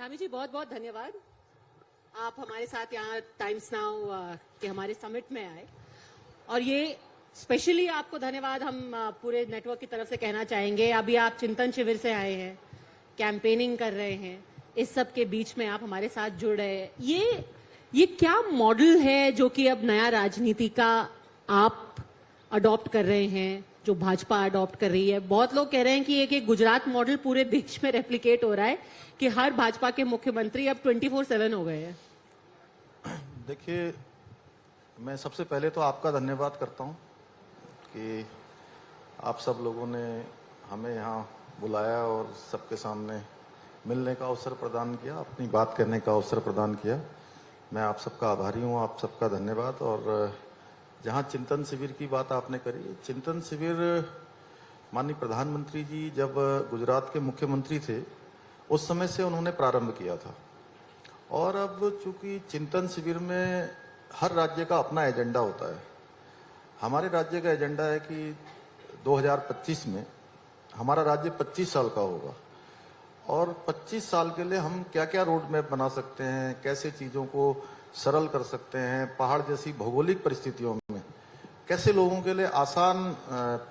धामी जी बहुत बहुत धन्यवाद। आप हमारे साथ यहाँ टाइम्स नाउ के हमारे समिट में आए और ये स्पेशली आपको धन्यवाद हम पूरे नेटवर्क की तरफ से कहना चाहेंगे। अभी आप चिंतन शिविर से आए हैं, कैंपेनिंग कर रहे हैं, इस सब के बीच में आप हमारे साथ जुड़ रहे हैं। ये क्या मॉडल है जो कि अब नया राजनीति का आप अडॉप्ट कर रहे हैं, जो भाजपा अडॉप्ट कर रही है? बहुत लोग कह रहे हैं कि एक गुजरात मॉडल पूरे देश में रेप्लिकेट हो रहा है कि हर भाजपा के मुख्यमंत्री अब 24/7 हो गए हैं। देखिए, मैं सबसे पहले तो आपका धन्यवाद करता हूं कि आप सब लोगों ने हमें यहाँ बुलाया और सबके सामने मिलने का अवसर प्रदान किया, अपनी बात करने का अवसर प्रदान किया। मैं आप सबका आभारी हूँ, आप सबका धन्यवाद। और जहाँ चिंतन शिविर की बात आपने करी, चिंतन शिविर माननीय प्रधानमंत्री जी जब गुजरात के मुख्यमंत्री थे उस समय से उन्होंने प्रारंभ किया था। और अब चूंकि चिंतन शिविर में हर राज्य का अपना एजेंडा होता है, हमारे राज्य का एजेंडा है कि 2025 में हमारा राज्य 25 साल का होगा और 25 साल के लिए हम क्या क्या रोड मैप बना सकते हैं, कैसे चीजों को सरल कर सकते हैं, पहाड़ जैसी भौगोलिक परिस्थितियों में कैसे लोगों के लिए आसान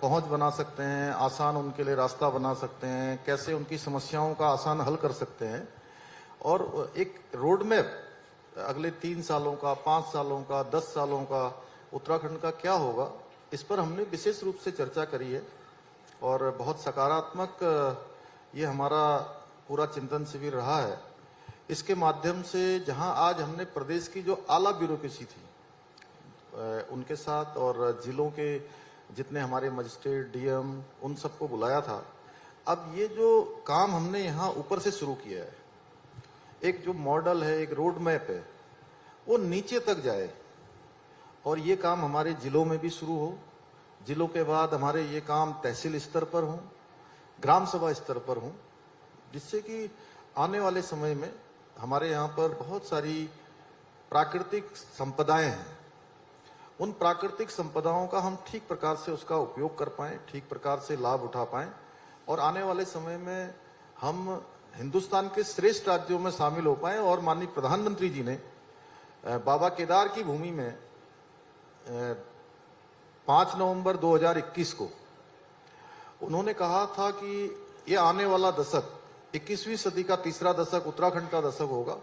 पहुंच बना सकते हैं, आसान उनके लिए रास्ता बना सकते हैं, कैसे उनकी समस्याओं का आसान हल कर सकते हैं। और एक रोड मैप अगले 3 सालों का, 5 सालों का, 10 सालों का उत्तराखंड का क्या होगा, इस पर हमने विशेष रूप से चर्चा करी है। और बहुत सकारात्मक ये हमारा पूरा चिंतन शिविर रहा है। इसके माध्यम से जहां आज हमने प्रदेश की जो आला ब्यूरोक्रेसी थी उनके साथ और जिलों के जितने हमारे मजिस्ट्रेट, डीएम, उन सबको बुलाया था। अब ये जो काम हमने यहाँ ऊपर से शुरू किया है, एक जो मॉडल है, एक रोड मैप है, वो नीचे तक जाए और ये काम हमारे जिलों में भी शुरू हो। जिलों के बाद हमारे ये काम तहसील स्तर पर हो, ग्राम सभा स्तर पर हो, जिससे कि आने वाले समय में हमारे यहाँ पर बहुत सारी प्राकृतिक संपदाएं हैं, उन प्राकृतिक संपदाओं का हम ठीक प्रकार से उसका उपयोग कर पाएं, ठीक प्रकार से लाभ उठा पाएं और आने वाले समय में हम हिंदुस्तान के श्रेष्ठ राज्यों में शामिल हो पाएं। और माननीय प्रधानमंत्री जी ने बाबा केदार की भूमि में 5 नवंबर 2021 को उन्होंने कहा था कि ये आने वाला दशक 21वीं सदी का तीसरा दशक उत्तराखंड का दशक होगा।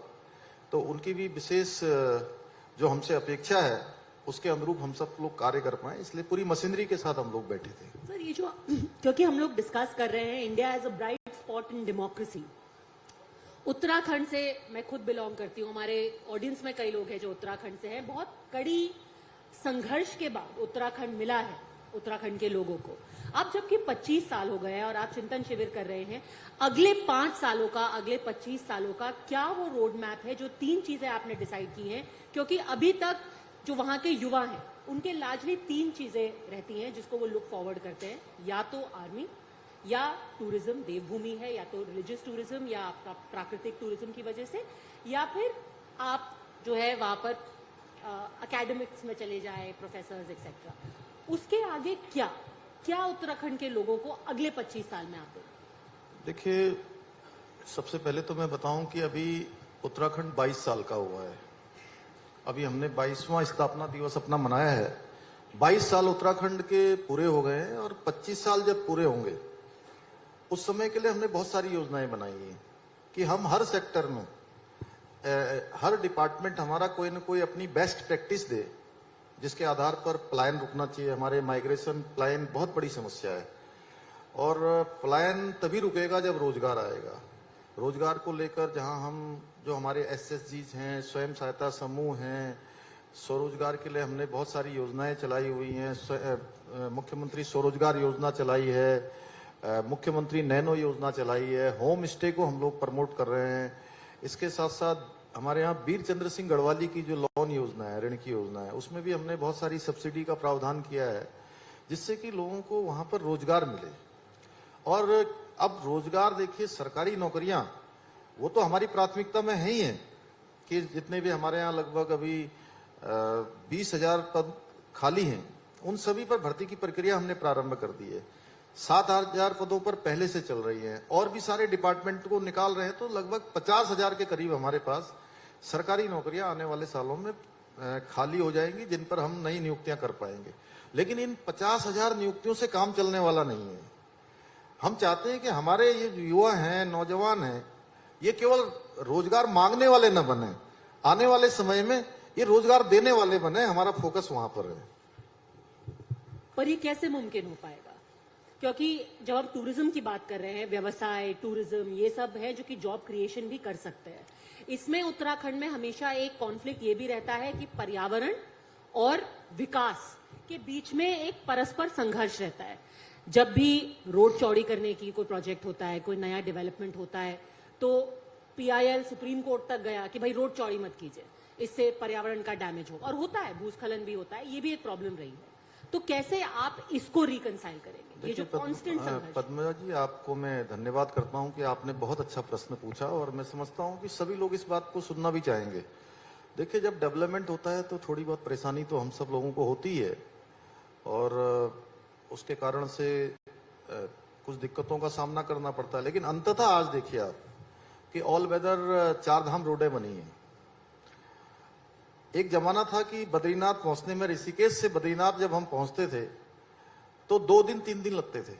तो उनकी भी विशेष जो हमसे अपेक्षा है उसके अनुरूप हम सब लोग कार्य कर पाए, इसलिए पूरी मशीनरी के साथ हम लोग बैठे थे। सर, ये जो क्योंकि हम लोग डिस्कस कर रहे हैं India as a bright spot in democracy, Uttarakhand से मैं खुद बिलोंग करती हूँ, हमारे ऑडियंस में कई लोग हैं जो उत्तराखंड से हैं। बहुत कड़ी संघर्ष के बाद उत्तराखंड मिला है उत्तराखंड के लोगों को। अब जबकि 25 साल हो गए हैं और आप चिंतन शिविर कर रहे हैं, अगले 5 सालों का, अगले 25 सालों का क्या वो रोड मैप है? जो 3 चीजें आपने डिसाइड की हैं, क्योंकि अभी तक जो वहां के युवा हैं उनके लार्जली 3 चीजें रहती हैं जिसको वो लुक फॉरवर्ड करते हैं, या तो आर्मी, या टूरिज्म, देवभूमि है, या तो रिलीजियस टूरिज्म या आपका प्राकृतिक टूरिज्म की वजह से, या फिर आप जो है वहां पर एकेडमिक्स में चले जाए, प्रोफेसर्स एक्सेट्रा। उसके आगे क्या उत्तराखंड के लोगों को अगले 25 साल में आते? देखिए, सबसे पहले तो मैं बताऊं कि अभी उत्तराखंड 22 साल का हुआ है। अभी हमने 22वां स्थापना दिवस अपना मनाया है। 22 साल उत्तराखंड के पूरे हो गए हैं और 25 साल जब पूरे होंगे उस समय के लिए हमने बहुत सारी योजनाएं बनाई हैं कि हम हर सेक्टर में, हर डिपार्टमेंट हमारा कोई ना कोई अपनी बेस्ट प्रैक्टिस दे, जिसके आधार पर पलायन रुकना चाहिए। हमारे माइग्रेशन पलायन बहुत बड़ी समस्या है और पलायन तभी रुकेगा जब रोजगार आएगा। रोजगार को लेकर जहां हम जो हमारे एसएचजीज हैं, स्वयं सहायता समूह हैं, स्वरोजगार के लिए हमने बहुत सारी योजनाएं चलाई हुई हैं। मुख्यमंत्री स्वरोजगार योजना चलाई है, मुख्यमंत्री नैनो योजना चलाई है, होम स्टे को हम लोग प्रमोट कर रहे हैं। इसके साथ साथ हमारे यहाँ वीर चंद्र सिंह गढ़वाली की जो लोन योजना है, ऋण की योजना है, उसमें भी हमने बहुत सारी सब्सिडी का प्रावधान किया है, जिससे कि लोगों को वहां पर रोजगार मिले। और अब रोजगार देखिए, सरकारी नौकरियां वो तो हमारी प्राथमिकता में है ही है कि जितने भी हमारे यहाँ लगभग अभी 20,000 पद खाली हैं, उन सभी पर भर्ती की प्रक्रिया हमने प्रारंभ कर दी है। 7,000 पदों पर पहले से चल रही है और भी सारे डिपार्टमेंट को निकाल रहे हैं, तो लगभग 50,000 के करीब हमारे पास सरकारी नौकरियां आने वाले सालों में खाली हो जाएंगी, जिन पर हम नई नियुक्तियां कर पाएंगे। लेकिन इन 50,000 नियुक्तियों से काम चलने वाला नहीं है। हम चाहते हैं कि हमारे ये जो युवा हैं, नौजवान हैं, ये केवल रोजगार मांगने वाले न बने, आने वाले समय में ये रोजगार देने वाले बने। हमारा फोकस वहां पर है। पर ये कैसे मुमकिन हो पाएगा? क्योंकि जब हम टूरिज्म की बात कर रहे हैं, व्यवसाय, टूरिज्म, ये सब है जो कि जॉब क्रिएशन भी कर सकते हैं। इसमें उत्तराखंड में हमेशा एक कॉन्फ्लिक्ट ये भी रहता है कि पर्यावरण और विकास के बीच में एक परस्पर संघर्ष रहता है। जब भी रोड चौड़ी करने की कोई प्रोजेक्ट होता है, कोई नया डेवलपमेंट होता है, तो PIL सुप्रीम कोर्ट तक गया कि भाई रोड चौड़ी मत कीजिए, इससे पर्यावरण का डैमेज होगा, और होता है, भूस्खलन भी होता है, ये भी एक प्रॉब्लम रही है। तो कैसे आप इसको रिकंसाइल करेंगे, ये जो कांस्टेंट संघर्ष? पद्मजा जी, आपको मैं धन्यवाद करता हूं कि आपने बहुत अच्छा प्रश्न पूछा, और मैं समझता हूं कि सभी लोग इस बात को सुनना भी चाहेंगे। देखिए, जब डेवलपमेंट होता है तो थोड़ी बहुत परेशानी तो हम सब लोगों को होती है, और उसके कारण से कुछ दिक्कतों का सामना करना पड़ता है। लेकिन अंततः आज देखिए आप कि ऑल वेदर 4 धाम रोडें बनी हैं। एक जमाना था कि बद्रीनाथ पहुंचने में, ऋषिकेश से बद्रीनाथ जब हम पहुंचते थे तो 2 दिन 3 दिन लगते थे।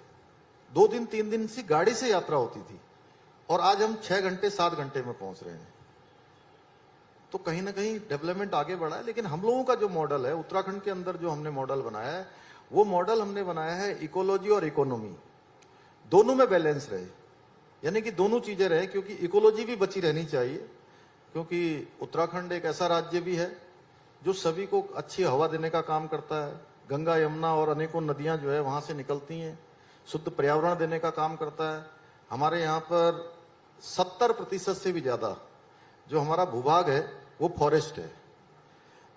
2 दिन 3 दिन से गाड़ी से यात्रा होती थी, और आज हम 6 घंटे 7 घंटे में पहुंच रहे हैं। तो कहीं ना कहीं डेवलपमेंट आगे बढ़ा है। लेकिन हम लोगों का जो मॉडल है उत्तराखंड के अंदर, जो हमने मॉडल बनाया है, वो मॉडल हमने बनाया है इकोलॉजी और इकोनॉमी दोनों में बैलेंस रहे, यानी कि दोनों चीजें रहे। क्योंकि इकोलॉजी भी बची रहनी चाहिए, क्योंकि उत्तराखंड एक ऐसा राज्य भी है जो सभी को अच्छी हवा देने का काम करता है। गंगा, यमुना और अनेकों नदियां जो है वहां से निकलती हैं, शुद्ध पर्यावरण देने का काम करता है। हमारे यहाँ पर 70% से भी ज्यादा जो हमारा भूभाग है वो फॉरेस्ट है।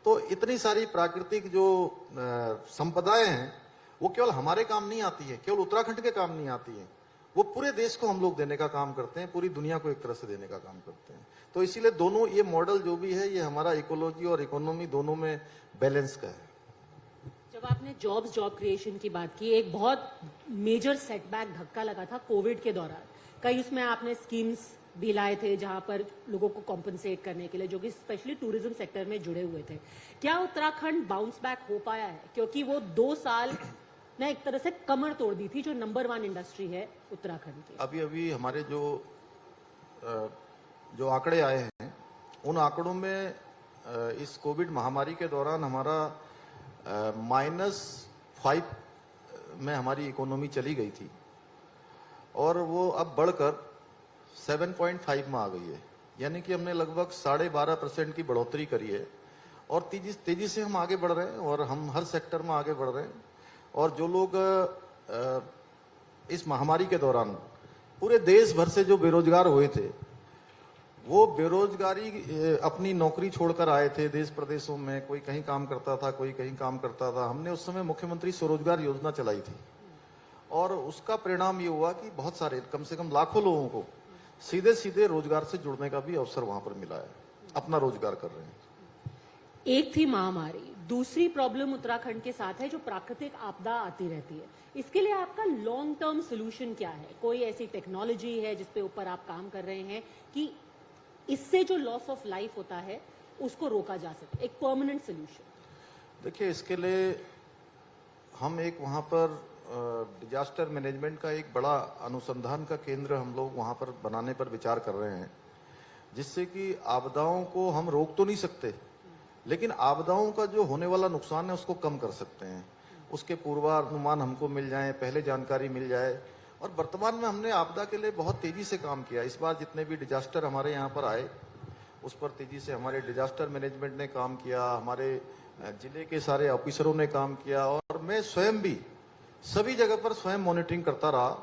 तो इतनी सारी प्राकृतिक जो संपदाएं हैं वो केवल हमारे काम नहीं आती है, केवल उत्तराखंड के काम नहीं आती है, वो पूरे देश को हम लोग देने का काम करते हैं, पूरी दुनिया को एक तरह से देने का काम करते हैं। तो इसीलिए दोनों ये मॉडल जो भी है, ये हमारा इकोलॉजी और इकोनॉमी दोनों में बैलेंस का है। जब आपने जॉब क्रिएशन की बात की, एक बहुत मेजर सेटबैक, धक्का लगा था कोविड के दौरान। कई उसमें आपने स्कीम्स भी लाए थे जहां पर लोगों को कॉम्पनसेट करने के लिए, जो कि स्पेशली टूरिज्म सेक्टर में जुड़े हुए थे। क्या उत्तराखंड बाउंस बैक हो पाया है? क्योंकि वो 2 साल ने एक तरह से कमर तोड़ दी थी, जो नंबर 1 इंडस्ट्री है उत्तराखंड की। अभी हमारे जो आंकड़े आए हैं, उन आंकड़ों में इस कोविड महामारी के दौरान हमारा -5 में हमारी इकोनॉमी चली गई थी, और वो अब बढ़कर 7.5 में आ गई है। यानी कि हमने लगभग 12.5% की बढ़ोतरी करी है, और तेजी से हम आगे बढ़ रहे हैं, और हम हर सेक्टर में आगे बढ़ रहे हैं। और जो लोग इस महामारी के दौरान पूरे देश भर से जो बेरोजगार हुए थे, वो बेरोजगारी अपनी नौकरी छोड़कर आए थे देश प्रदेशों में। कोई कहीं काम करता था, कोई कहीं काम करता था। हमने उस समय मुख्यमंत्री स्वरोजगार योजना चलाई थी, और उसका परिणाम ये हुआ कि बहुत सारे, कम से कम लाखों लोगों को सीधे सीधे रोजगार से जुड़ने का भी अवसर वहां पर मिला है, अपना रोजगार कर रहे हैं। एक थी महामारी, दूसरी प्रॉब्लम उत्तराखंड के साथ है जो प्राकृतिक आपदा आती रहती है। इसके लिए आपका लॉन्ग टर्म सोल्यूशन क्या है? कोई ऐसी टेक्नोलॉजी है जिसपे ऊपर आप काम कर रहे हैं कि इससे जो लॉस ऑफ लाइफ होता है उसको रोका जा सके, एक परमानेंट सोल्यूशन? देखिए, इसके लिए हम एक वहां पर डिजास्टर मैनेजमेंट का एक बड़ा अनुसंधान का केंद्र हम लोग वहां पर बनाने पर विचार कर रहे हैं, जिससे कि आपदाओं को हम रोक तो नहीं सकते, लेकिन आपदाओं का जो होने वाला नुकसान है उसको कम कर सकते हैं। उसके पूर्वानुमान हमको मिल जाए, पहले जानकारी मिल जाए। और वर्तमान में हमने आपदा के लिए बहुत तेजी से काम किया। इस बार जितने भी डिजास्टर हमारे यहाँ पर आए, उस पर तेजी से हमारे डिजास्टर मैनेजमेंट ने काम किया, हमारे जिले के सारे ऑफिसरों ने काम किया, और मैं स्वयं भी सभी जगह पर स्वयं मॉनिटरिंग करता रहा।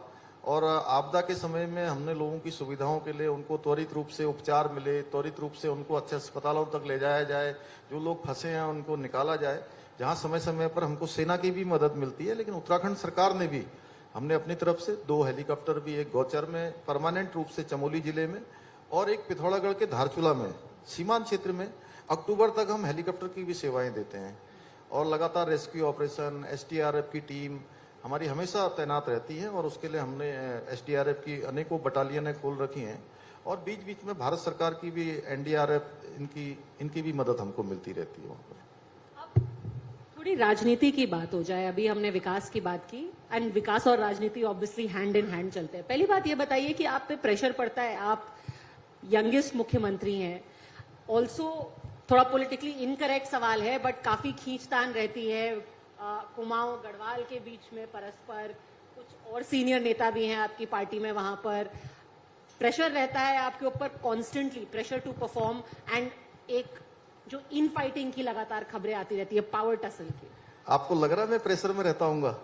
और आपदा के समय में हमने लोगों की सुविधाओं के लिए उनको त्वरित रूप से उपचार मिले, त्वरित रूप से उनको अच्छे अस्पतालों तक ले जाया जाए, जो लोग फंसे हैं उनको निकाला जाए। जहां समय समय पर हमको सेना की भी मदद मिलती है, लेकिन उत्तराखंड सरकार ने भी, हमने अपनी तरफ से 2 हेलीकॉप्टर भी, एक गौचर में परमानेंट रूप से चमोली जिले में, और एक पिथौरागढ़ के धारचूला में, सीमांत क्षेत्र में, अक्टूबर तक हम हेलीकॉप्टर की भी सेवाएं देते हैं। और लगातार रेस्क्यू ऑपरेशन, SDRF की टीम, हमारी हमेशा तैनात रहती है और उसके लिए हमने एसडीआरएफ की अनेकों बटालियनें खोल रखी हैं और बीच बीच में भारत सरकार की भी एनडीआरएफ इनकी भी मदद हमको मिलती रहती है वहाँ पर। थोड़ी राजनीति की बात हो जाए। अभी हमने विकास की बात की एंड विकास और राजनीति ऑब्वियसली हैंड इन हैंड चलते हैं। पहली बात ये बताइए कि आप पे प्रेशर पड़ता है, आप यंगेस्ट मुख्यमंत्री हैं, ऑल्सो थोड़ा पॉलिटिकली इनकरेक्ट सवाल है बट काफी खींचतान रहती है कुमाऊं गढ़वाल के बीच में परस्पर, कुछ और सीनियर नेता भी हैं आपकी पार्टी में, वहां पर प्रेशर रहता है आपके ऊपर constantly, pressure to perform and एक जो इन फाइटिंग की लगातार खबरें आती रहती है, पावर टसल की। आपको लग रहा है मैं प्रेशर में रहता हूँगा?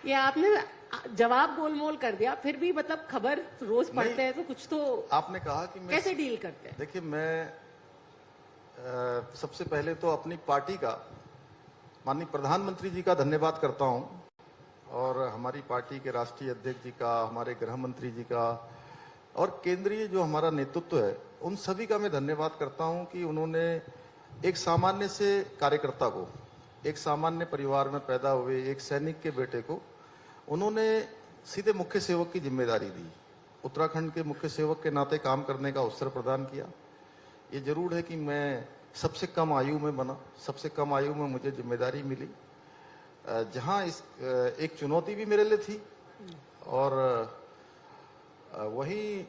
ये आपने जवाब गोलमोल कर दिया, फिर भी मतलब खबर रोज पढ़ते हैं तो कुछ तो आपने कहा कि मैं कैसे डील करते हैं? देखिए, मैं सबसे पहले तो अपनी पार्टी का, माननीय प्रधानमंत्री जी का धन्यवाद करता हूं और हमारी पार्टी के राष्ट्रीय अध्यक्ष जी का, हमारे गृह मंत्री जी का और केंद्रीय जो हमारा नेतृत्व है, उन सभी का मैं धन्यवाद करता हूं कि उन्होंने एक सामान्य से कार्यकर्ता को, एक सामान्य परिवार में पैदा हुए एक सैनिक के बेटे को उन्होंने सीधे मुख्य सेवक की जिम्मेदारी दी, उत्तराखंड के मुख्य सेवक के नाते काम करने का अवसर प्रदान किया। ये जरूर है कि मैं सबसे कम आयु में बना, सबसे कम आयु में मुझे जिम्मेदारी मिली, जहां इस एक चुनौती भी मेरे लिए थी और वहीं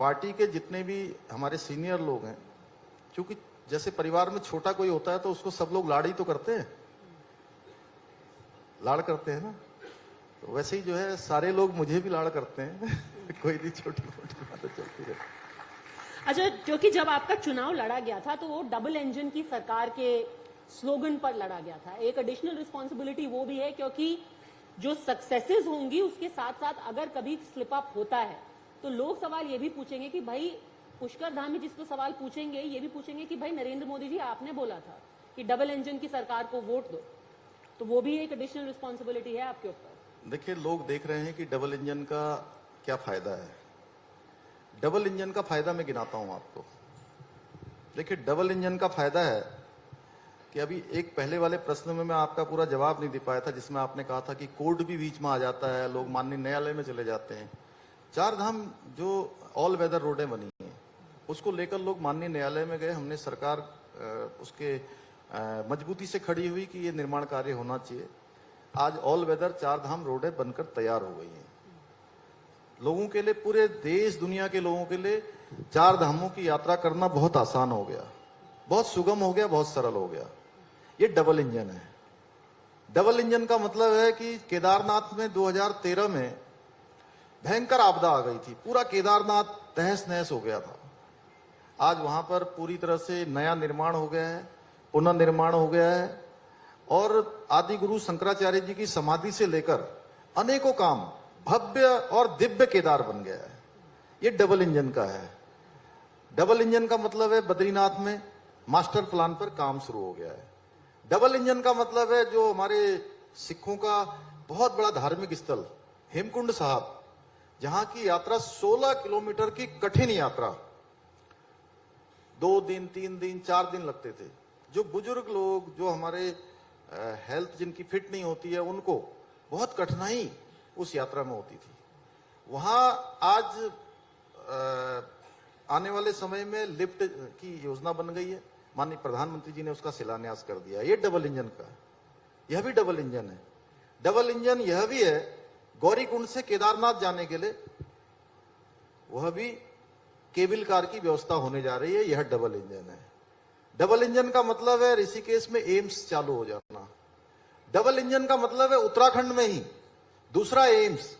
पार्टी के जितने भी हमारे सीनियर लोग हैं, क्योंकि जैसे परिवार में छोटा कोई होता है तो उसको सब लोग लाड़ ही तो करते हैं, लाड़ करते हैं ना, तो वैसे ही जो है सारे लोग मुझे भी लाड़ करते हैं कोई नहीं, छोटी मोटी बातें चलती रहती। अच्छा, क्योंकि जब आपका चुनाव लड़ा गया था तो वो डबल इंजन की सरकार के स्लोगन पर लड़ा गया था। एक एडिशनल रिस्पॉन्सिबिलिटी वो भी है क्योंकि जो सक्सेसेस होंगी उसके साथ साथ अगर कभी स्लिप अप होता है तो लोग सवाल ये भी पूछेंगे कि भाई, पुष्कर धामी जिसको सवाल पूछेंगे ये भी पूछेंगे कि भाई नरेंद्र मोदी जी आपने बोला था कि डबल इंजन की सरकार को वोट दो, तो वो भी एक एडिशनल रिस्पॉन्सिबिलिटी है आपके ऊपर। देखिए, लोग देख रहे हैं कि डबल इंजन का क्या फायदा है। डबल इंजन का फायदा मैं गिनाता हूं आपको। देखिए, डबल इंजन का फायदा है कि अभी एक पहले वाले प्रश्न में मैं आपका पूरा जवाब नहीं दे पाया था, जिसमें आपने कहा था कि कोर्ट भी बीच में आ जाता है, लोग माननीय न्यायालय में चले जाते हैं। चार धाम जो ऑल वेदर रोडें बनी हैं उसको लेकर लोग माननीय न्यायालय में गए, हमने सरकार उसके मजबूती से खड़ी हुई कि ये निर्माण कार्य होना चाहिए। आज ऑल वेदर चार धाम रोडें बनकर तैयार हो गई हैं। लोगों के लिए, पूरे देश दुनिया के लोगों के लिए चार धामों की यात्रा करना बहुत आसान हो गया, बहुत सुगम हो गया, बहुत सरल हो गया। ये डबल इंजन है। डबल इंजन का मतलब है कि केदारनाथ में 2013 में भयंकर आपदा आ गई थी, पूरा केदारनाथ तहस नहस हो गया था। आज वहां पर पूरी तरह से नया निर्माण हो गया है, पुनर्निर्माण हो गया है और आदि गुरु शंकराचार्य जी की समाधि से लेकर अनेकों काम भव्य और दिव्य केदार बन गया है। ये डबल इंजन का है। डबल इंजन का मतलब है बद्रीनाथ में मास्टर प्लान पर काम शुरू हो गया है। डबल इंजन का मतलब है जो हमारे सिखों का बहुत बड़ा धार्मिक स्थल हेमकुंड साहब, जहां की यात्रा 16 किलोमीटर की कठिन यात्रा 2 दिन 3 दिन 4 दिन लगते थे। जो बुजुर्ग लोग, जो हमारे हेल्थ जिनकी फिट नहीं होती है, उनको बहुत कठिनाई उस यात्रा में होती थी। वहां आज आने वाले समय में लिफ्ट की योजना बन गई है, माननीय प्रधानमंत्री जी ने उसका शिलान्यास कर दिया। ये डबल इंजन का है, यह भी डबल इंजन है। डबल इंजन यह भी है, गौरीकुंड से केदारनाथ जाने के लिए वह भी केबल कार की व्यवस्था होने जा रही है, यह डबल इंजन है। डबल इंजन का मतलब है ऋषिकेश में एम्स चालू हो जाना। डबल इंजन का मतलब है उत्तराखंड में ही दूसरा एम्स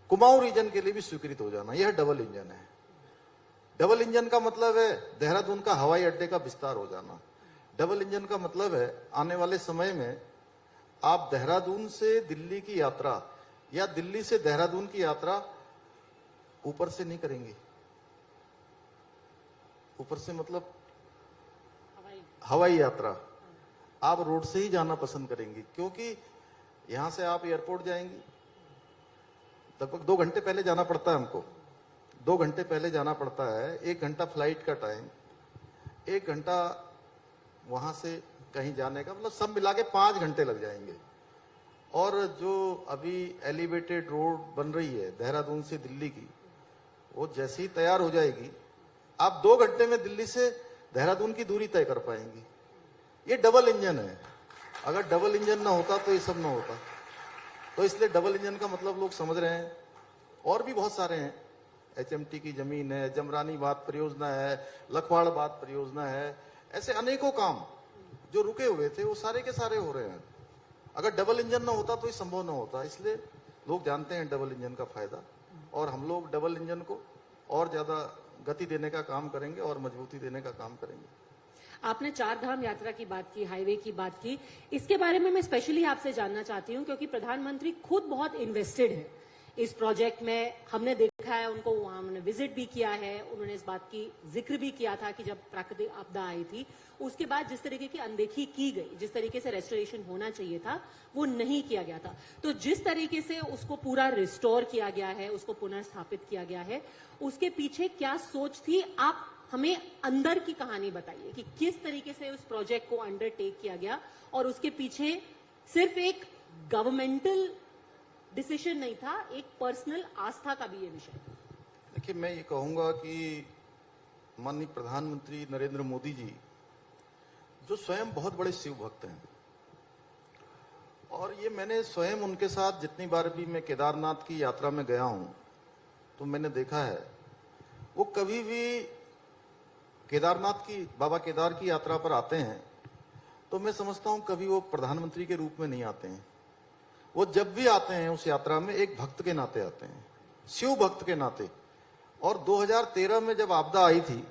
कुमाऊं रीजन के लिए भी स्वीकृत हो जाना, यह डबल इंजन है। डबल इंजन का मतलब है देहरादून का हवाई अड्डे का विस्तार हो जाना। डबल इंजन का मतलब है आने वाले समय में आप देहरादून से दिल्ली की यात्रा या दिल्ली से देहरादून की यात्रा ऊपर से नहीं करेंगे। ऊपर से मतलब हवाई यात्रा आप रोड से ही जाना पसंद करेंगे, क्योंकि यहां से आप एयरपोर्ट जाएंगी, लगभग 2 घंटे पहले जाना पड़ता है हमको, 2 घंटे पहले जाना पड़ता है। 1 घंटा फ्लाइट का टाइम, 1 घंटा वहां से कहीं जाने का, मतलब सब मिला के 5 घंटे लग जाएंगे। और जो अभी एलिवेटेड रोड बन रही है देहरादून से दिल्ली की, वो जैसे ही तैयार हो जाएगी, आप 2 घंटे में दिल्ली से देहरादून की दूरी तय कर पाएंगी। ये डबल इंजन है, अगर डबल इंजन ना होता तो ये सब ना होता। तो इसलिए डबल इंजन का मतलब लोग समझ रहे हैं। और भी बहुत सारे हैं, एचएमटी की जमीन है, जमरानी बात परियोजना है, लखवाड़ बात परियोजना है, ऐसे अनेकों काम जो रुके हुए थे वो सारे के सारे हो रहे हैं। अगर डबल इंजन ना होता तो ये संभव ना होता। इसलिए लोग जानते हैं डबल इंजन का फायदा, और हम लोग डबल इंजन को और ज्यादा गति देने का काम करेंगे और मजबूती देने का काम करेंगे। आपने 4 धाम यात्रा की बात की, हाईवे की बात की, इसके बारे में मैं स्पेशली आपसे जानना चाहती हूं क्योंकि प्रधानमंत्री खुद बहुत इन्वेस्टेड है इस प्रोजेक्ट में। हमने देखा है उनको, वहां उन्होंने विजिट भी किया है, उन्होंने इस बात की जिक्र भी किया था कि जब प्राकृतिक आपदा आई थी उसके बाद जिस तरीके की अनदेखी की गई, जिस तरीके से रेस्टोरेशन होना चाहिए था वो नहीं किया गया था। तो जिस तरीके से उसको पूरा रिस्टोर किया गया है, उसको पुनर्स्थापित किया गया है, उसके पीछे क्या सोच थी? आप हमें अंदर की कहानी बताइए कि किस तरीके से उस प्रोजेक्ट को अंडरटेक किया गया और उसके पीछे सिर्फ एक गवर्नमेंटल डिसीजन नहीं था, एक पर्सनल आस्था का भी ये विषय था। देखिए, मैं ये कहूंगा कि माननीय प्रधानमंत्री नरेंद्र मोदी जी, जो स्वयं बहुत बड़े शिव भक्त हैं, और ये मैंने स्वयं उनके साथ जितनी बार भी मैं केदारनाथ की यात्रा में गया हूं तो मैंने देखा है वो कभी भी केदारनाथ की, बाबा केदार की यात्रा पर आते हैं तो मैं समझता हूं कभी वो प्रधानमंत्री के रूप में नहीं आते हैं। वो जब भी आते हैं उस यात्रा में एक भक्त के नाते आते हैं, शिव भक्त के नाते। और 2013 में जब आपदा आई थी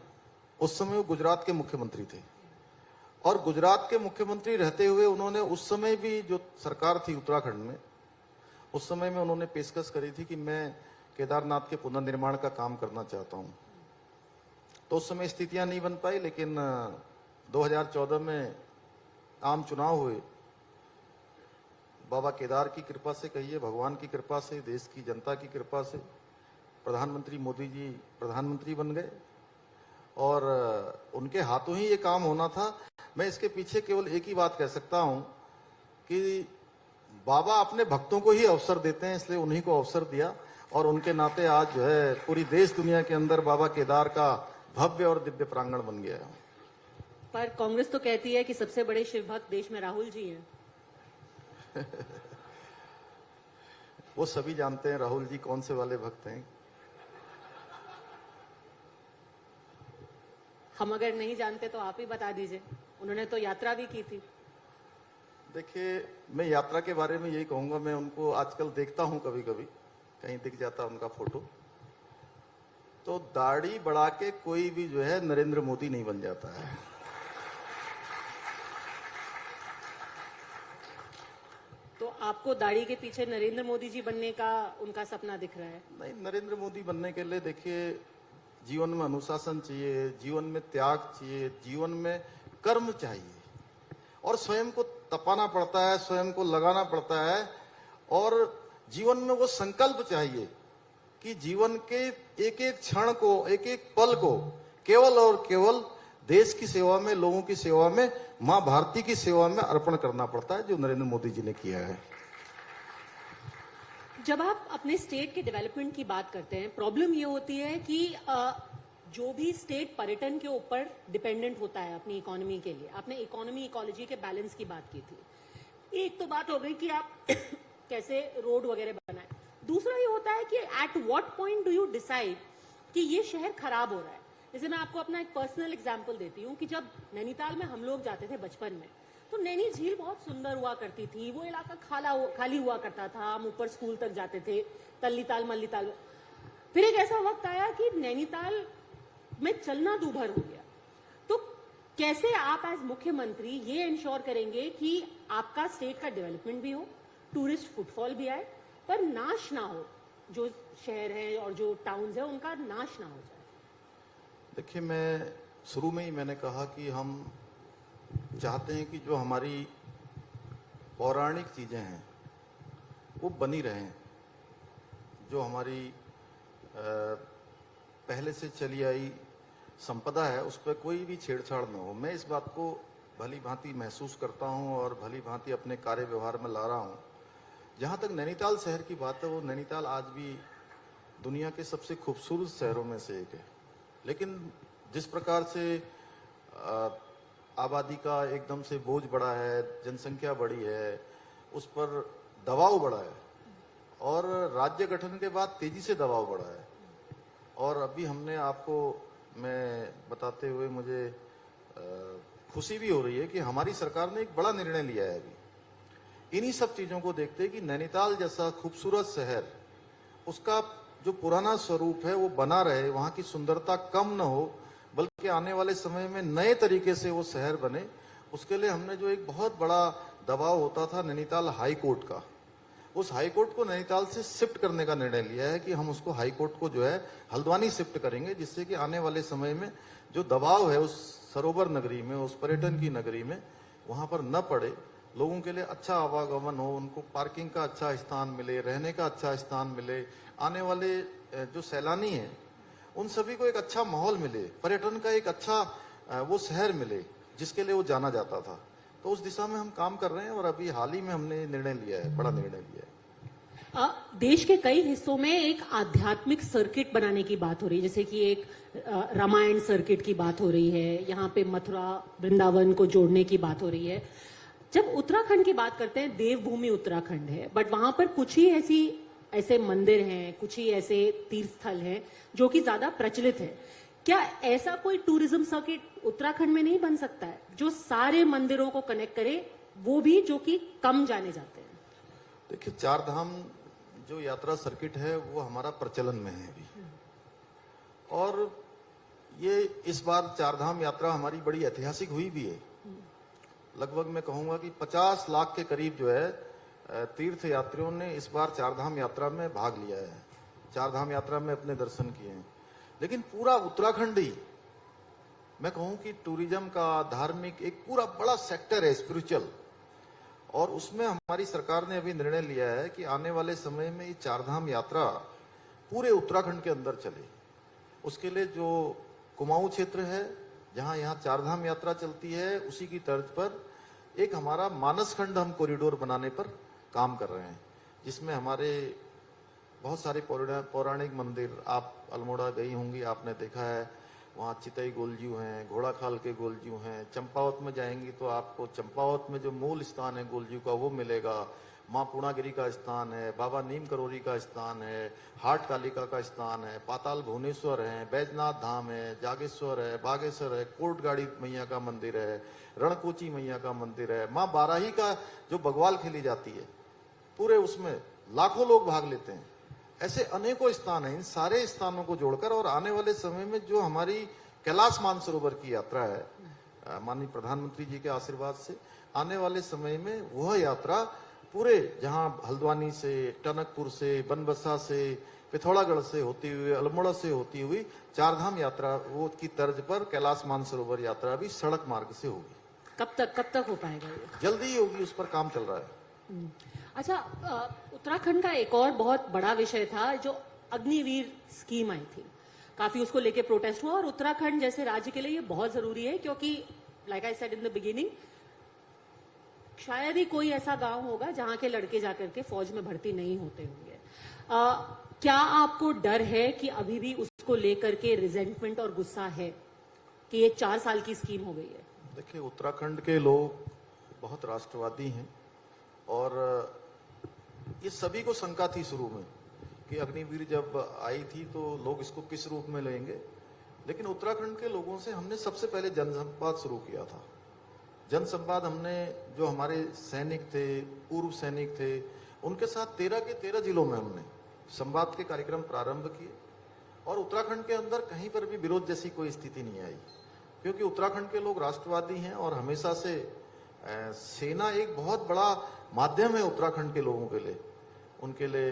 उस समय वो गुजरात के मुख्यमंत्री थे, और गुजरात के मुख्यमंत्री रहते हुए उन्होंने उस समय भी जो सरकार थी उत्तराखंड में, उस समय में उन्होंने पेशकश करी थी कि मैं केदारनाथ के पुनर्निर्माण का काम करना चाहता हूं। तो उस समय स्थितियां नहीं बन पाई, लेकिन 2014 में आम चुनाव हुए। बाबा केदार की कृपा से कहिए, भगवान की कृपा से, देश की जनता की कृपा से प्रधानमंत्री मोदी जी प्रधानमंत्री बन गए, और उनके हाथों ही ये काम होना था। मैं इसके पीछे केवल एक ही बात कह सकता हूं कि बाबा अपने भक्तों को ही अवसर देते हैं, इसलिए उन्हीं को अवसर दिया, और उनके नाते आज जो है पूरी देश दुनिया के अंदर बाबा केदार का भव्य और दिव्य प्रांगण बन गया है। पर कांग्रेस तो कहती है कि सबसे बड़े शिव भक्त देश में राहुल जी हैं। वो सभी जानते हैं राहुल जी कौन से वाले भक्त हैं। हम अगर नहीं जानते तो आप ही बता दीजिए, उन्होंने तो यात्रा भी की थी। देखिए, मैं यात्रा के बारे में यही कहूंगा, मैं उनको आजकल देखता हूं, कभी कभी कहीं दिख जाता उनका फोटो, तो दाढ़ी बढ़ा के कोई भी जो है नरेंद्र मोदी नहीं बन जाता है। तो आपको दाढ़ी के पीछे नरेंद्र मोदी जी बनने का उनका सपना दिख रहा है? नहीं, नरेंद्र मोदी बनने के लिए देखिए जीवन में अनुशासन चाहिए, जीवन में त्याग चाहिए, जीवन में कर्म चाहिए, और स्वयं को तपाना पड़ता है, स्वयं को लगाना पड़ता है, और जीवन में वो संकल्प चाहिए कि जीवन के एक एक क्षण को, एक एक पल को केवल और केवल देश की सेवा में, लोगों की सेवा में, मां भारती की सेवा में अर्पण करना पड़ता है, जो नरेंद्र मोदी जी ने किया है। जब आप अपने स्टेट के डेवलपमेंट की बात करते हैं, प्रॉब्लम ये होती है कि जो भी स्टेट पर्यटन के ऊपर डिपेंडेंट होता है अपनी इकोनॉमी के लिए, आपने इकोनॉमी इकोलॉजी के बैलेंस की बात की थी। एक तो बात हो गई कि आप कैसे रोड वगैरह बनाए, दूसरा ये होता है कि at what point do you decide कि ये शहर खराब हो रहा है। जैसे मैं आपको अपना एक पर्सनल एग्जांपल देती हूँ कि जब नैनीताल में हम लोग जाते थे बचपन में, तो नैनी झील बहुत सुंदर हुआ करती थी, वो इलाका खाली हुआ करता था, हम ऊपर स्कूल तक जाते थे, तल्लीताल मल्लीताल। फिर एक ऐसा वक्त आया कि नैनीताल में चलना दूभर हो गया। तो कैसे आप एज मुख्यमंत्री ये इंश्योर करेंगे कि आपका स्टेट का डेवलपमेंट भी हो, टूरिस्ट फुटफॉल भी आए, पर नाश ना हो, जो शहर है और जो टाउन्स है उनका नाश ना हो जाए? देखिए, मैं शुरू में ही मैंने कहा कि हम चाहते हैं कि जो हमारी पौराणिक चीजें हैं वो बनी रहें, जो हमारी पहले से चली आई संपदा है उस पर कोई भी छेड़छाड़ न हो। मैं इस बात को भली भांति महसूस करता हूं और भली भांति अपने कार्य व्यवहार में ला रहा हूं। जहां तक नैनीताल शहर की बात है, वो नैनीताल आज भी दुनिया के सबसे खूबसूरत शहरों में से एक है। लेकिन जिस प्रकार से आबादी का एकदम से बोझ बढ़ा है, जनसंख्या बढ़ी है, उस पर दबाव बढ़ा है और राज्य गठन के बाद तेजी से दबाव बढ़ा है। और अभी हमने आपको मैं बताते हुए मुझे खुशी भी हो रही है कि हमारी सरकार ने एक बड़ा निर्णय लिया है अभी। इन्हीं सब चीजों को देखते कि नैनीताल जैसा खूबसूरत शहर, उसका जो पुराना स्वरूप है वो बना रहे, वहां की सुंदरता कम न हो, बल्कि आने वाले समय में नए तरीके से वो शहर बने। उसके लिए हमने जो एक बहुत बड़ा दबाव होता था नैनीताल हाई कोर्ट का, उस हाई कोर्ट को नैनीताल से शिफ्ट करने का निर्णय लिया है कि हम उसको हाई कोर्ट को जो है हल्द्वानी शिफ्ट करेंगे, जिससे कि आने वाले समय में जो दबाव है उस सरोवर नगरी में, उस पर्यटन की नगरी में, वहां पर न पड़े। लोगों के लिए अच्छा आवागमन हो, उनको पार्किंग का अच्छा स्थान मिले, रहने का अच्छा स्थान मिले, आने वाले जो सैलानी हैं उन सभी को एक अच्छा माहौल मिले, पर्यटन का एक अच्छा वो शहर मिले जिसके लिए वो जाना जाता था। तो उस दिशा में हम काम कर रहे हैं और अभी हाल ही में हमने निर्णय लिया है, बड़ा निर्णय लिया है। देश के कई हिस्सों में एक आध्यात्मिक सर्किट बनाने की बात हो रही है, जैसे कि एक रामायण सर्किट की बात हो रही है, यहाँ पे मथुरा वृंदावन को जोड़ने की बात हो रही है। जब उत्तराखंड की बात करते हैं, देवभूमि उत्तराखंड है, बट वहां पर कुछ ही ऐसे मंदिर हैं, कुछ ही ऐसे तीर्थ स्थल हैं जो कि ज्यादा प्रचलित है। क्या ऐसा कोई टूरिज्म सर्किट उत्तराखंड में नहीं बन सकता है जो सारे मंदिरों को कनेक्ट करे, वो भी जो कि कम जाने जाते हैं? देखिए, चार धाम जो यात्रा सर्किट है वो हमारा प्रचलन में है अभी, और ये इस बार चार धाम यात्रा हमारी बड़ी ऐतिहासिक हुई भी है। लगभग मैं कहूंगा कि 50 लाख के करीब जो है तीर्थ यात्रियों ने इस बार चार धाम यात्रा में भाग लिया है, चार धाम यात्रा में अपने दर्शन किए हैं। लेकिन पूरा उत्तराखंड ही मैं कहूं कि टूरिज्म का, धार्मिक एक पूरा बड़ा सेक्टर है, स्पिरिचुअल, और उसमें हमारी सरकार ने अभी निर्णय लिया है कि आने वाले समय में ये चार धाम यात्रा पूरे उत्तराखंड के अंदर चले। उसके लिए जो कुमाऊं क्षेत्र है, जहां यहाँ चार धाम यात्रा चलती है, उसी की तर्ज पर एक हमारा मानस खंड हम कॉरिडोर बनाने पर काम कर रहे हैं, जिसमें हमारे बहुत सारे पौराणिक मंदिर, आप अल्मोड़ा गई होंगी, आपने देखा है, वहाँ चितई गोलजू हैं, घोड़ाखाल के गोलजू हैं। चंपावत में जाएंगी तो आपको चंपावत में जो मूल स्थान है गोलजू का वो मिलेगा। माँ पूर्णागिरी का स्थान है, बाबा नीम करोरी का स्थान है, हाट कालिका का स्थान है, पाताल भुवनेश्वर है, बैजनाथ धाम है, जागेश्वर है, बागेश्वर है, कोटगाड़ी मैया का मंदिर है, रणकोची मैया का मंदिर है, माँ बाराही का जो बगवाल खेली जाती है, पूरे उसमें लाखों लोग भाग लेते हैं। ऐसे अनेकों स्थान हैं। इन सारे स्थानों को जोड़कर और आने वाले समय में जो हमारी कैलाश मानसरोवर की यात्रा है, माननीय प्रधानमंत्री जी के आशीर्वाद से आने वाले समय में वह यात्रा पूरे, जहां हल्द्वानी से, टनकपुर से, बनबसा से, पिथौरागढ़ से होती हुई, अल्मोड़ा से होती हुई चार धाम यात्रा वो की तर्ज पर कैलाश मानसरोवर यात्रा भी सड़क मार्ग से होगी। कब तक हो पाएगा ये? जल्दी ही होगी, उस पर काम चल रहा है। अच्छा, उत्तराखंड का एक और बहुत बड़ा विषय था जो अग्निवीर स्कीम आई थी, काफी उसको लेके प्रोटेस्ट हुआ, और उत्तराखंड जैसे राज्य के लिए ये बहुत जरूरी है क्योंकि like I said in the beginning, शायद ही कोई ऐसा गांव होगा जहां के लड़के जाकर के फौज में भर्ती नहीं होते होंगे। क्या आपको डर है कि अभी भी उसको लेकर के रिजेंटमेंट और गुस्सा है कि ये 4 साल की स्कीम हो गई है? देखिए, उत्तराखंड के लोग बहुत राष्ट्रवादी हैं और ये सभी को शंका थी शुरू में कि अग्निवीर जब आई थी तो लोग इसको किस रूप में लेंगे, लेकिन उत्तराखंड के लोगों से हमने सबसे पहले जनसंवाद शुरू किया था। जनसंवाद हमने, जो हमारे सैनिक थे, पूर्व सैनिक थे, उनके साथ 13 के 13 जिलों में हमने संवाद के कार्यक्रम प्रारंभ किए और उत्तराखंड के अंदर कहीं पर भी विरोध जैसी कोई स्थिति नहीं आई, क्योंकि उत्तराखंड के लोग राष्ट्रवादी हैं और हमेशा से सेना एक बहुत बड़ा माध्यम है उत्तराखंड के लोगों के लिए, उनके लिए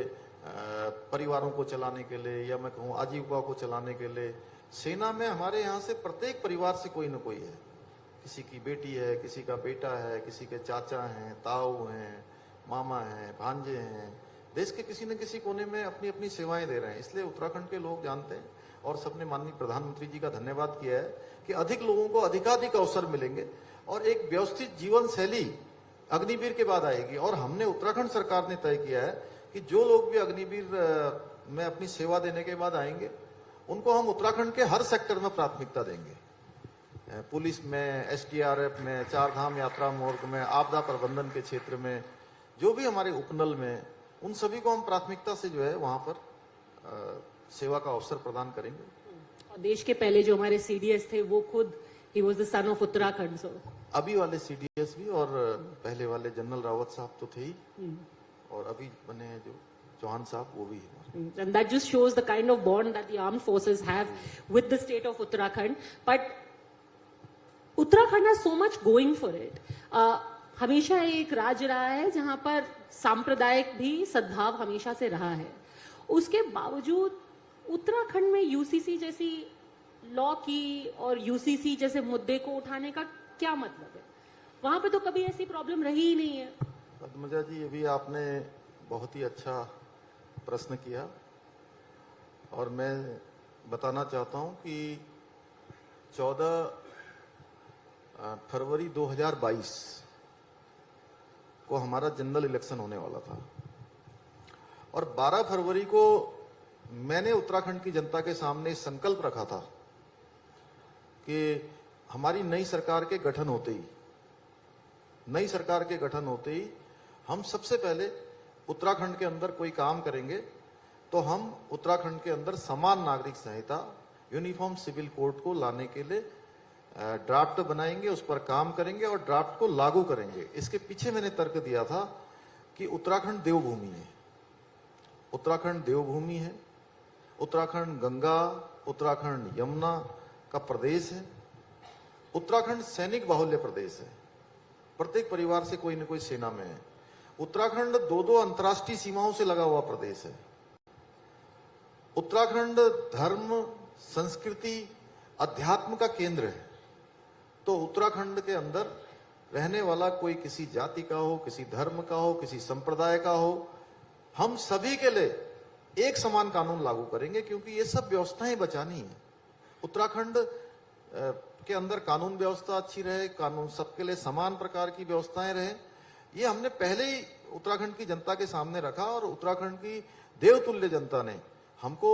परिवारों को चलाने के लिए, या मैं कहूँ आजीविका को चलाने के लिए। सेना में हमारे यहाँ से प्रत्येक परिवार से कोई न कोई है, किसी की बेटी है, किसी का बेटा है, किसी के चाचा हैं, ताऊ हैं, मामा हैं, भांजे हैं, देश के किसी न किसी कोने में अपनी अपनी सेवाएं दे रहे हैं। इसलिए उत्तराखंड के लोग जानते हैं और सबने माननीय प्रधानमंत्री जी का धन्यवाद किया है कि अधिक लोगों को अधिकाधिक अवसर मिलेंगे और एक व्यवस्थित जीवन शैली अग्निवीर के बाद आएगी। और हमने उत्तराखंड सरकार ने तय किया है कि जो लोग भी अग्निवीर में अपनी सेवा देने के बाद आएंगे उनको हम उत्तराखंड के हर सेक्टर में प्राथमिकता देंगे। पुलिस में, एसडीआरएफ में, चार धाम यात्रा मार्ग में, आपदा प्रबंधन के क्षेत्र में, जो भी हमारे उपनल में, उन सभी को हम प्राथमिकता से जो है वहां पर सेवा का अवसर प्रदान करेंगे। और देश के पहले जो हमारे सीडीएस थे वो खुद ही was the son of Uttarakhand. So अभी वाले सीडीएस भी और पहले वाले जनरल रावत साहब तो थे ही, और अभी बने जो चौहान साहब वो भी है। And that just shows the kind of bond that the armed forces have with the state of Uttarakhand. But Uttarakhand has so much going for it. हमेशा एक राज्य रहा है जहां पर सांप्रदायिक भी सद्भाव हमेशा से रहा है। उसके बावजूद उत्तराखंड में यूसीसी जैसी लॉ की और यूसीसी जैसे मुद्दे को उठाने का क्या मतलब है? वहां पे तो कभी ऐसी प्रॉब्लम रही ही नहीं है। पद्मजा जी, अभी आपने बहुत ही अच्छा प्रश्न किया, और मैं बताना चाहता हूं कि 14 फरवरी 2022 को हमारा जनरल इलेक्शन होने वाला था, और 12 फरवरी को मैंने उत्तराखंड की जनता के सामने संकल्प रखा था कि हमारी नई सरकार के गठन होते ही हम सबसे पहले उत्तराखंड के अंदर कोई काम करेंगे तो हम उत्तराखंड के अंदर समान नागरिक संहिता, यूनिफॉर्म सिविल कोड को लाने के लिए ड्राफ्ट बनाएंगे, उस पर काम करेंगे और ड्राफ्ट को लागू करेंगे। इसके पीछे मैंने तर्क दिया था कि उत्तराखंड देवभूमि है, उत्तराखंड गंगा, उत्तराखंड यमुना का प्रदेश है, उत्तराखंड सैनिक बाहुल्य प्रदेश है, प्रत्येक परिवार से कोई न कोई सेना में है, उत्तराखंड 2 अंतर्राष्ट्रीय सीमाओं से लगा हुआ प्रदेश है, उत्तराखंड धर्म, संस्कृति, अध्यात्म का केंद्र है। तो उत्तराखंड के अंदर रहने वाला कोई किसी जाति का हो, किसी धर्म का हो, किसी संप्रदाय का हो, हम सभी के लिए एक समान कानून लागू करेंगे, क्योंकि ये सब व्यवस्थाएं बचानी है। उत्तराखंड के अंदर कानून व्यवस्था अच्छी रहे, कानून सबके लिए समान प्रकार की व्यवस्थाएं रहे, ये हमने पहले ही उत्तराखंड की जनता के सामने रखा। और उत्तराखंड की देवतुल्य जनता ने हमको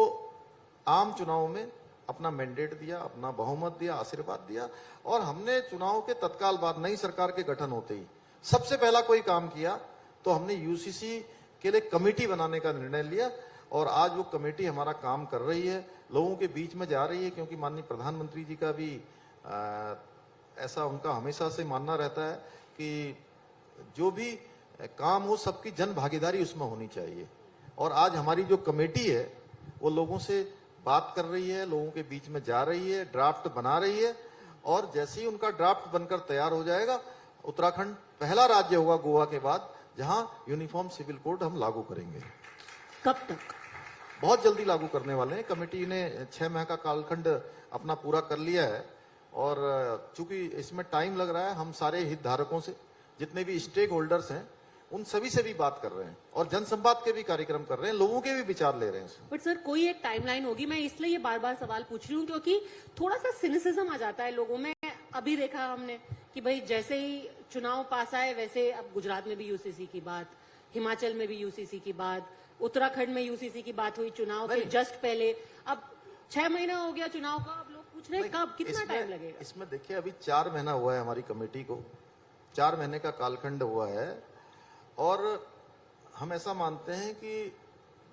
आम चुनाव में अपना मैंडेट दिया, अपना बहुमत दिया, आशीर्वाद दिया, और हमने चुनाव के तत्काल बाद नई सरकार के गठन होते ही सबसे पहला कोई काम किया तो हमने यूसीसी के लिए कमेटी बनाने का निर्णय लिया, और आज वो कमेटी हमारा काम कर रही है, लोगों के बीच में जा रही है, क्योंकि माननीय प्रधानमंत्री जी का भी ऐसा उनका हमेशा से मानना रहता है कि जो भी काम हो सबकी जन भागीदारी उसमें होनी चाहिए। और आज हमारी जो कमेटी है वो लोगों से बात कर रही है, लोगों के बीच में जा रही है, ड्राफ्ट बना रही है, और जैसे ही उनका ड्राफ्ट बनकर तैयार हो जाएगा, उत्तराखंड पहला राज्य होगा गोवा के बाद जहां यूनिफॉर्म सिविल कोड हम लागू करेंगे। कब तक? बहुत जल्दी लागू करने वाले हैं। कमेटी ने 6 माह का कालखंड अपना पूरा कर लिया है, और चूंकि इसमें टाइम लग रहा है, हम सारे हितधारकों से, जितने भी स्टेक होल्डर्स हैं, उन सभी से भी बात कर रहे हैं, और जनसंवाद के भी कार्यक्रम कर रहे हैं, लोगों के भी विचार ले रहे हैं। बट सर, कोई एक टाइमलाइन होगी? मैं इसलिए ये बार बार सवाल पूछ रही हूँ क्योंकि थोड़ा सा सिनिसिज्म आ जाता है लोगों में। अभी देखा हमने कि भाई जैसे ही चुनाव पास आए वैसे अब गुजरात में भी यूसीसी की बात, हिमाचल में भी यूसीसी की बात, उत्तराखंड में यूसीसी की बात हुई चुनाव के जस्ट पहले। अब 6 महीना हो गया चुनाव का, अब लोग पूछ रहे हैं कब, कितना टाइम लगेगा? इसमें देखिए, अभी 4 महीना हुआ है हमारी कमेटी को, 4 महीने का कालखंड हुआ है, और हम ऐसा मानते हैं कि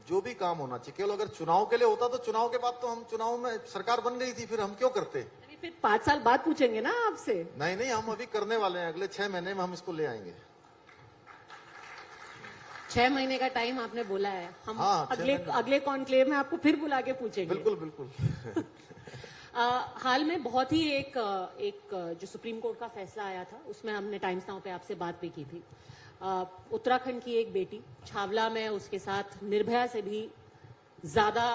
जो भी काम होना चाहिए, केवल अगर चुनाव के लिए होता तो चुनाव के बाद तो हम, चुनाव में सरकार बन गई थी, फिर हम क्यों करते? फिर 5 साल बाद पूछेंगे ना आपसे। नहीं, हम अभी करने वाले हैं, अगले 6 महीने में हम इसको ले आएंगे। 6 महीने का टाइम आपने बोला है, हम अगले कॉन्क्लेव में आपको फिर बुला के पूछेंगे। बिल्कुल। हाल में बहुत ही एक जो सुप्रीम कोर्ट का फैसला आया था, उसमें हमने टाइम्स नाउ पे आपसे बात भी की थी। उत्तराखंड की एक बेटी छावला में, उसके साथ निर्भया से भी ज्यादा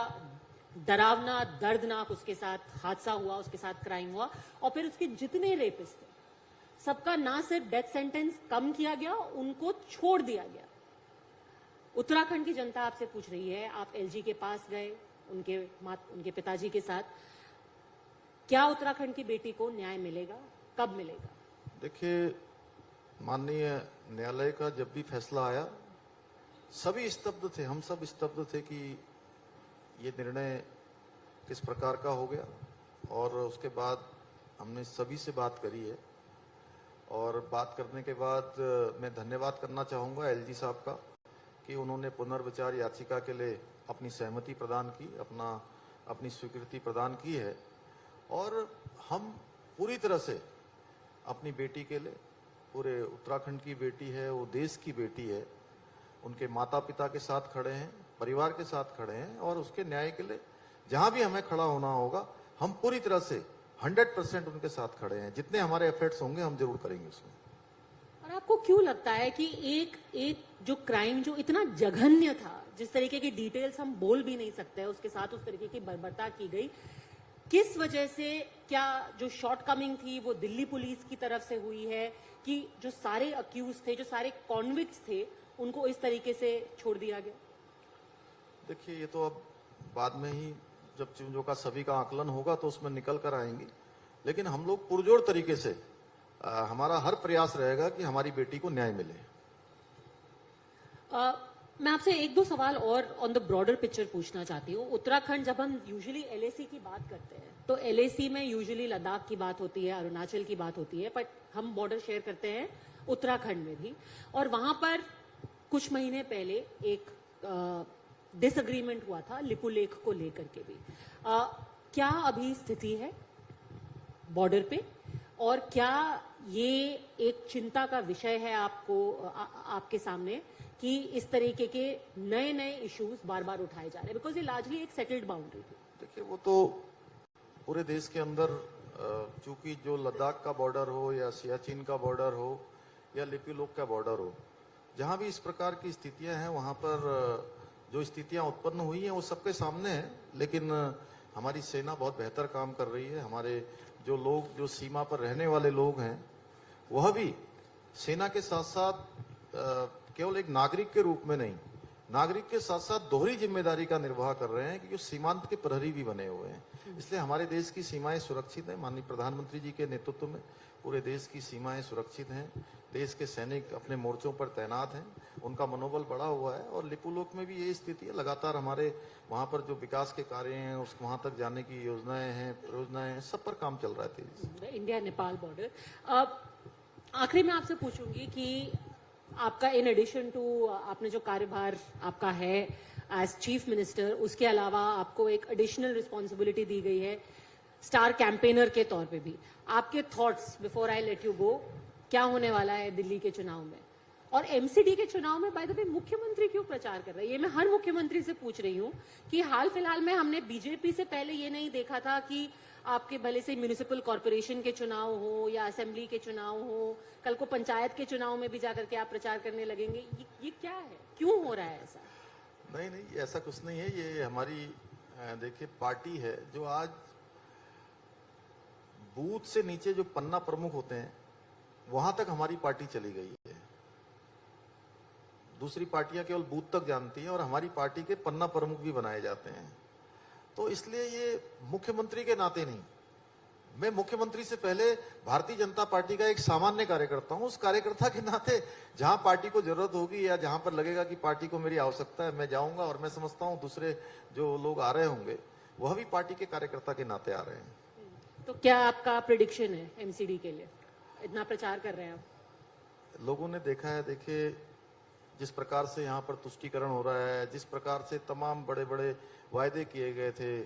डरावना, दर्दनाक उसके साथ हादसा हुआ, उसके साथ क्राइम हुआ, और फिर उसके जितने रेपिस्ट थे सबका ना सिर्फ डेथ सेंटेंस कम किया गया, उनको छोड़ दिया गया। उत्तराखंड की जनता आपसे पूछ रही है, आप एलजी के पास गए उनके पिताजी के साथ, क्या उत्तराखंड की बेटी को न्याय मिलेगा? कब मिलेगा? देखिए, माननीय न्यायालय का जब भी फैसला आया, सभी स्तब्ध थे, हम सब स्तब्ध थे कि ये निर्णय किस प्रकार का हो गया। और उसके बाद हमने सभी से बात करी है, और बात करने के बाद मैं धन्यवाद करना चाहूँगा एलजी साहब का कि उन्होंने पुनर्विचार याचिका के लिए अपनी सहमति प्रदान की, अपनी स्वीकृति प्रदान की है। और हम पूरी तरह से अपनी बेटी के लिए, पूरे उत्तराखंड की बेटी है, वो देश की बेटी है, उनके माता पिता के साथ खड़े हैं, परिवार के साथ खड़े हैं, और उसके न्याय के लिए जहां भी हमें खड़ा होना होगा हम पूरी तरह से 100% उनके साथ खड़े हैं। जितने हमारे एफर्ट्स होंगे हम जरूर करेंगे उसमें। और आपको क्यों लगता है कि एक जो क्राइम जो इतना जघन्य था, जिस तरीके की डिटेल्स हम बोल भी नहीं सकते हैं, उसके साथ उस तरीके की बर्बरता की गई, किस वजह से, क्या जो शॉर्टकमिंग थी वो दिल्ली पुलिस की तरफ से हुई है कि जो सारे अक्यूज थे, जो सारे कॉन्विक्ट्स थे, उनको इस तरीके से छोड़ दिया गया? देखिए, ये तो अब बाद में ही जब चीजों का सभी का आकलन होगा तो उसमें निकल कर आएंगी, लेकिन हम लोग पुरजोर तरीके से हमारा हर प्रयास रहेगा कि हमारी बेटी को न्याय मिले। मैं आपसे एक दो सवाल और ऑन द ब्रॉडर पिक्चर पूछना चाहती हूँ। उत्तराखंड, जब हम यूजुअली एलएसी की बात करते हैं तो एलएसी में यूजुअली लद्दाख की बात होती है, अरुणाचल की बात होती है, बट हम बॉर्डर शेयर करते हैं उत्तराखंड में भी। और वहां पर कुछ महीने पहले एक डिसएग्रीमेंट हुआ था लिपुलेख को लेकर के भी। क्या अभी स्थिति है बॉर्डर पे, और क्या ये एक चिंता का विषय है आपके सामने कि इस तरीके के नए नए इश्यूज बार बार उठाए जा रहे हैं, बिकॉज ये लार्जली एक सेटल्ड बाउंड्री थी? देखिए, वो तो पूरे देश के अंदर, चूंकि जो लद्दाख का बॉर्डर हो या सियाचिन का बॉर्डर हो या लिपुलेख का बॉर्डर हो, जहां भी इस प्रकार की स्थितियां हैं, वहां पर जो स्थितियां उत्पन्न हुई हैं वो सबके सामने है। लेकिन हमारी सेना बहुत बेहतर काम कर रही है। हमारे जो लोग, जो सीमा पर रहने वाले लोग हैं, वह भी सेना के साथ साथ केवल एक नागरिक के रूप में नहीं, नागरिक के साथ साथ दोहरी जिम्मेदारी का निर्वाह कर रहे हैं, क्योंकि सीमांत के प्रहरी भी बने हुए हैं। इसलिए हमारे देश की सीमाएं सुरक्षित हैं। माननीय प्रधानमंत्री जी के नेतृत्व में पूरे देश की सीमाएं सुरक्षित हैं। देश के सैनिक अपने मोर्चों पर तैनात हैं, उनका मनोबल बढ़ा हुआ है। और लिपुलेख में भी ये स्थिति है। लगातार हमारे वहां पर जो विकास के कार्य हैं, उस वहां तक जाने की योजनाएं हैं, परियोजनाएं हैं, सब पर काम चल रहा है तेजी से। India Nepal border. आखिरी में आपसे पूछूंगी कि आपका, इन एडिशन टू आपने जो कार्यभार आपका है एज चीफ मिनिस्टर, उसके अलावा आपको एक एडिशनल रिस्पॉन्सिबिलिटी दी गई है स्टार कैंपेनर के तौर पे भी। आपके thoughts before I let you go, क्या होने वाला है दिल्ली के चुनाव में? और एमसीडी के चुनाव में बाय द वे मुख्यमंत्री क्यों प्रचार कर रहे हैं? ये मैं हर मुख्यमंत्री से पूछ रही हूँ कि हाल फिलहाल में हमने बीजेपी से पहले ये नहीं देखा था कि आपके भले से म्यूनिसिपल कॉर्पोरेशन के चुनाव हो या असेंबली के चुनाव हो, कल को पंचायत के चुनाव में भी जाकर के आप प्रचार करने लगेंगे। ये क्या है, क्यों हो रहा है ऐसा? नहीं, ऐसा कुछ नहीं है। ये हमारी, देखिए, पार्टी है जो आज बूथ से नीचे जो पन्ना प्रमुख होते हैं वहां तक हमारी पार्टी चली गई है। दूसरी पार्टियां केवल बूथ तक जानती हैं और हमारी पार्टी के पन्ना प्रमुख भी बनाए जाते हैं। तो इसलिए ये मुख्यमंत्री के नाते नहीं, मैं मुख्यमंत्री से पहले भारतीय जनता पार्टी का एक सामान्य कार्यकर्ता हूं। उस कार्यकर्ता के नाते जहां पार्टी को जरूरत होगी या जहां पर लगेगा कि पार्टी को मेरी आवश्यकता है, मैं जाऊंगा। और मैं समझता हूं दूसरे जो लोग आ रहे होंगे वह भी पार्टी के कार्यकर्ता के नाते आ रहे हैं। तो क्या आपका प्रेडिक्शन है एमसीडी के लिए? इतना प्रचार कर रहे हैं आप। लोगों ने देखा है, देखिए, जिस प्रकार से यहाँ पर तुष्टीकरण हो रहा है, जिस प्रकार से तमाम बड़े बड़े वायदे किए गए थे,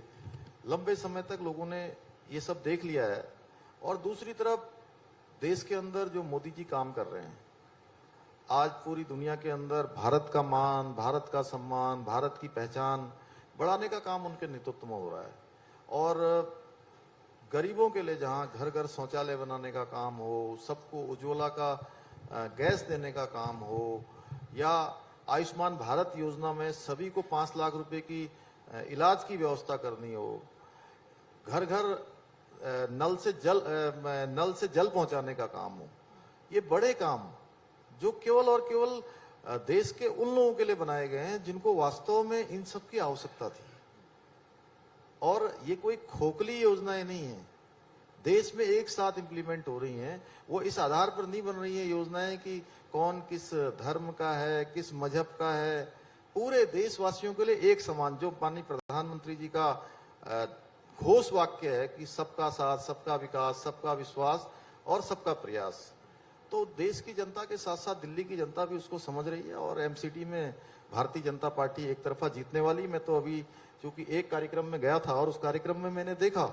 लंबे समय तक लोगों ने ये सब देख लिया है। और दूसरी तरफ देश के अंदर जो मोदी जी काम कर रहे हैं, आज पूरी दुनिया के अंदर भारत का मान, भारत का सम्मान, भारत की पहचान बढ़ाने का काम उनके नेतृत्व में हो रहा है। और गरीबों के लिए जहां घर घर शौचालय बनाने का काम हो, सबको उज्ज्वला का गैस देने का काम हो, या आयुष्मान भारत योजना में सभी को 5 लाख रुपए की इलाज की व्यवस्था करनी हो, घर घर नल से जल पहुंचाने का काम हो, ये बड़े काम जो केवल और केवल देश के उन लोगों के लिए बनाए गए हैं जिनको वास्तव में इन सब की आवश्यकता थी। और ये कोई खोखली योजनाएं नहीं है। देश में एक साथ इंप्लीमेंट हो रही हैं। वो इस आधार पर नहीं बन रही है योजनाएं कि कौन किस धर्म का है, किस मजहब का है। पूरे देशवासियों के लिए एक समान, जो माननीय प्रधानमंत्री जी का घोष वाक्य है कि सबका साथ, सबका विकास, सबका विश्वास और सबका प्रयास। तो देश की जनता के साथ साथ दिल्ली की जनता भी उसको समझ रही है और एमसीडी में भारतीय जनता पार्टी एक तरफा जीतने वाली। मैं तो अभी चूंकि एक कार्यक्रम में गया था और उस कार्यक्रम में मैंने देखा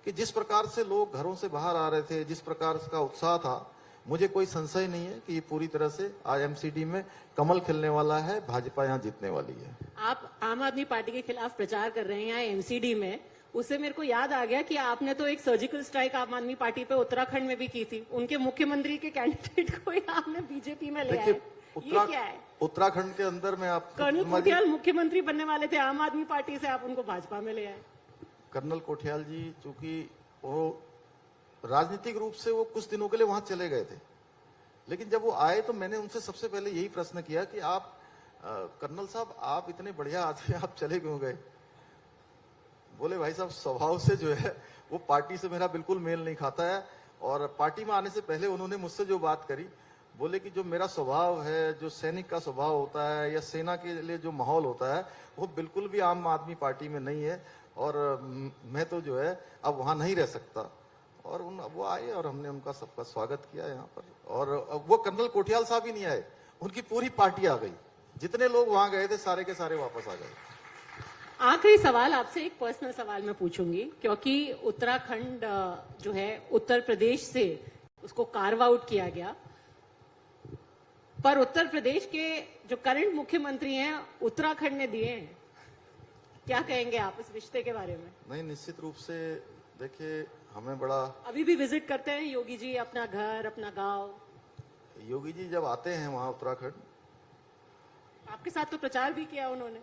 कि जिस प्रकार से लोग घरों से बाहर आ रहे थे, जिस प्रकार का उत्साह था, मुझे कोई संशय नहीं है कि ये पूरी तरह से आज एमसीडी में कमल खिलने वाला है, भाजपा यहाँ जीतने वाली है। आप आम आदमी पार्टी के खिलाफ प्रचार कर रहे हैं यहाँ एमसीडी में, उससे मेरे को याद आ गया कि आपने तो एक सर्जिकल स्ट्राइक आम आदमी पार्टी पे उत्तराखंड में भी की थी। उनके मुख्यमंत्री के कैंडिडेट को ही आपने बीजेपी में ले आए। ये क्या है? उत्तराखंड के अंदर में आप कर्नल कोठियाल मुख्यमंत्री बनने वाले थे आम आदमी पार्टी से, आप उनको भाजपा में ले आए। कर्नल कोठियाल जी चूंकि वो राजनीतिक रूप से वो कुछ दिनों के लिए वहां चले गए थे, लेकिन जब वो आए तो मैंने उनसे सबसे पहले यही प्रश्न किया कि आप कर्नल साहब, आप इतने बढ़िया आदमी, आप चले क्यों गए? बोले भाई साहब, स्वभाव से जो है वो पार्टी से मेरा बिल्कुल मेल नहीं खाता है। और पार्टी में आने से पहले उन्होंने मुझसे जो बात करी, बोले कि जो मेरा स्वभाव है, जो सैनिक का स्वभाव होता है या सेना के लिए जो माहौल होता है, वो बिल्कुल भी आम आदमी पार्टी में नहीं है और मैं तो जो है अब वहां नहीं रह सकता। और वो आए और हमने उनका सबका स्वागत किया यहाँ पर। और वो कर्नल कोठियाल साहब ही नहीं आए, उनकी पूरी पार्टी आ गई। जितने लोग वहां गए थे सारे के सारे वापस आ गए। आखिरी सवाल आपसे, एक पर्सनल सवाल मैं पूछूंगी, क्योंकि उत्तराखंड जो है उत्तर प्रदेश से उसको कार्व आउट किया गया, पर उत्तर प्रदेश के जो करंट मुख्यमंत्री हैं उत्तराखंड ने दिए हैं। क्या कहेंगे आप इस रिश्ते के बारे में? नहीं, निश्चित रूप से देखिए, हमें बड़ा, अभी भी विजिट करते हैं योगी जी अपना घर, अपना गांव? योगी जी जब आते हैं वहां उत्तराखंड, आपके साथ तो प्रचार भी किया उन्होंने।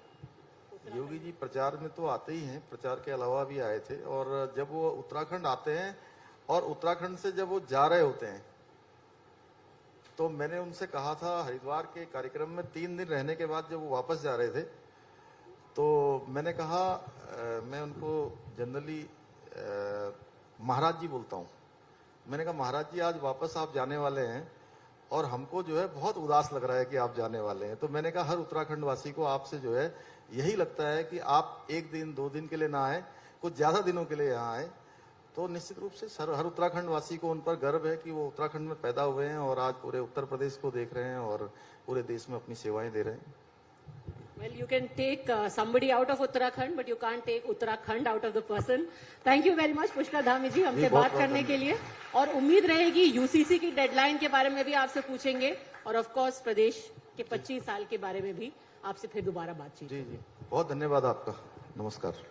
योगी जी प्रचार में तो आते ही हैं, प्रचार के अलावा भी आए थे। और जब वो उत्तराखंड आते हैं और उत्तराखंड से जब वो जा रहे होते हैं, तो मैंने उनसे कहा था हरिद्वार के कार्यक्रम में 3 दिन रहने के बाद जब वो वापस जा रहे थे, तो मैंने कहा मैं उनको जनरली महाराज जी बोलता हूँ। मैंने कहा महाराज जी, आज वापस आप जाने वाले हैं और हमको जो है बहुत उदास लग रहा है कि आप जाने वाले हैं। तो मैंने कहा हर उत्तराखंड वासी को आपसे जो है यही लगता है कि आप 1 दिन 2 दिन के लिए ना आए, कुछ ज्यादा दिनों के लिए यहाँ आए। तो निश्चित रूप से हर उत्तराखंड वासी को उन पर गर्व है कि वो उत्तराखंड में पैदा हुए हैं और आज पूरे उत्तर प्रदेश को देख रहे हैं और पूरे देश में अपनी सेवाएं दे रहे हैं। Well, you can take somebody out of Uttarakhand, but you can't take Uttarakhand out of the person. Thank you very much, Pushkar Dhami जी, हमसे बात करने के लिए। और उम्मीद रहेगी यूसीसी की डेडलाइन के बारे में भी आपसे पूछेंगे और ऑफ कोर्स प्रदेश के 25 साल के बारे में भी आपसे फिर दोबारा बातचीत। जी जी, बहुत धन्यवाद आपका। नमस्कार।